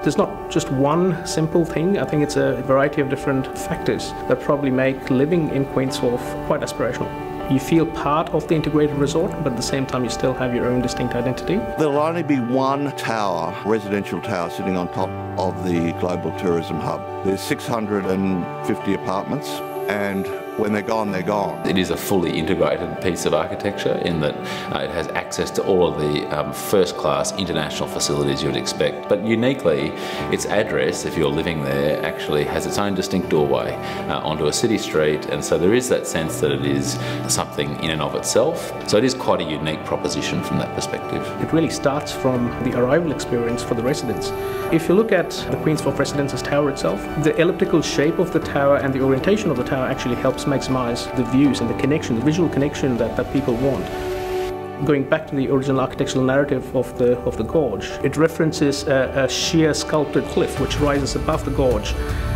There's not just one simple thing. I think it's a variety of different factors that probably make living in Queen's Wharf quite aspirational. You feel part of the integrated resort, but at the same time you still have your own distinct identity. There'll only be one tower, residential tower, sitting on top of the global tourism hub. There's 650 apartments, and when they're gone, they're gone. It is a fully integrated piece of architecture in that it has access to all of the first-class international facilities you'd expect. But uniquely, its address, if you're living there, actually has its own distinct doorway onto a city street, and so there is that sense that it is something in and of itself. So it is quite a unique proposition from that perspective. It really starts from the arrival experience for the residents. If you look at the Queen's Wharf Residence's tower itself, the elliptical shape of the tower and the orientation of the tower actually helps maximize the views and the connection, the visual connection that people want. Going back to the original architectural narrative of the gorge, it references a sheer sculpted cliff which rises above the gorge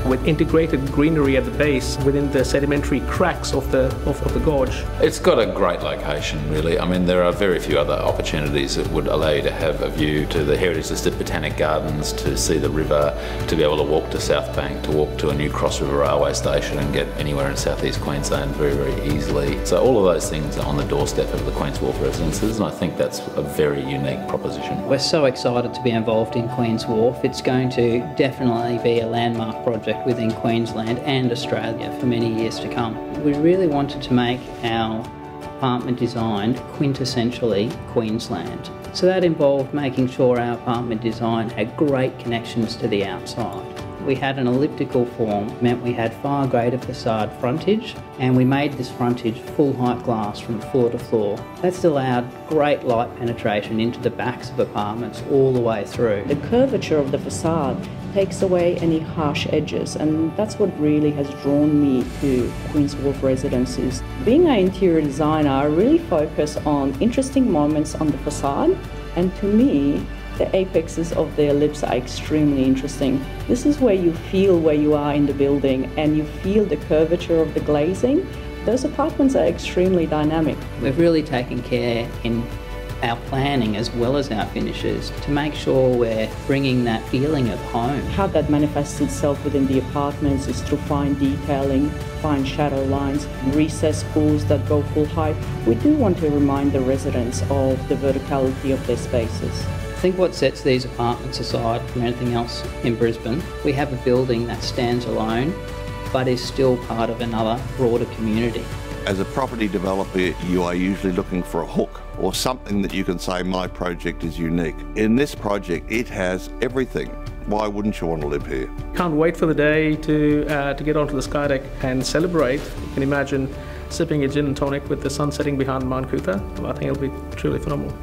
with integrated greenery at the base within the sedimentary cracks of the gorge. It's got a great location, really. I mean, there are very few other opportunities that would allow you to have a view to the heritage listed botanic gardens, to see the river, to be able to walk to South Bank, to walk to a new Cross River railway station and get anywhere in southeast Queensland very, very easily. So all of those things are on the doorstep of the Queen's Wharf Residences, and I think that's a very unique proposition. We're so excited to be involved in Queen's Wharf. It's going to definitely be a landmark project within Queensland and Australia for many years to come. We really wanted to make our apartment design quintessentially Queensland. So that involved making sure our apartment design had great connections to the outside. We had an elliptical form, meant we had far greater facade frontage, and we made this frontage full height glass from floor to floor. That's allowed great light penetration into the backs of apartments all the way through. The curvature of the facade takes away any harsh edges, and that's what really has drawn me to Queen's Wharf Residences. Being an interior designer, I really focus on interesting moments on the facade, and to me, the apexes of the ellipse are extremely interesting. This is where you feel where you are in the building and you feel the curvature of the glazing. Those apartments are extremely dynamic. We've really taken care in our planning as well as our finishes to make sure we're bringing that feeling of home. How that manifests itself within the apartments is through fine detailing, fine shadow lines, recessed pools that go full height. We do want to remind the residents of the verticality of their spaces. I think what sets these apartments aside from anything else in Brisbane, we have a building that stands alone but is still part of another broader community. As a property developer, you are usually looking for a hook or something that you can say, my project is unique. In this project, it has everything. Why wouldn't you want to live here? Can't wait for the day to get onto the sky deck and celebrate. You can imagine sipping a gin and tonic with the sun setting behind Mount Cootha. I think it'll be truly phenomenal.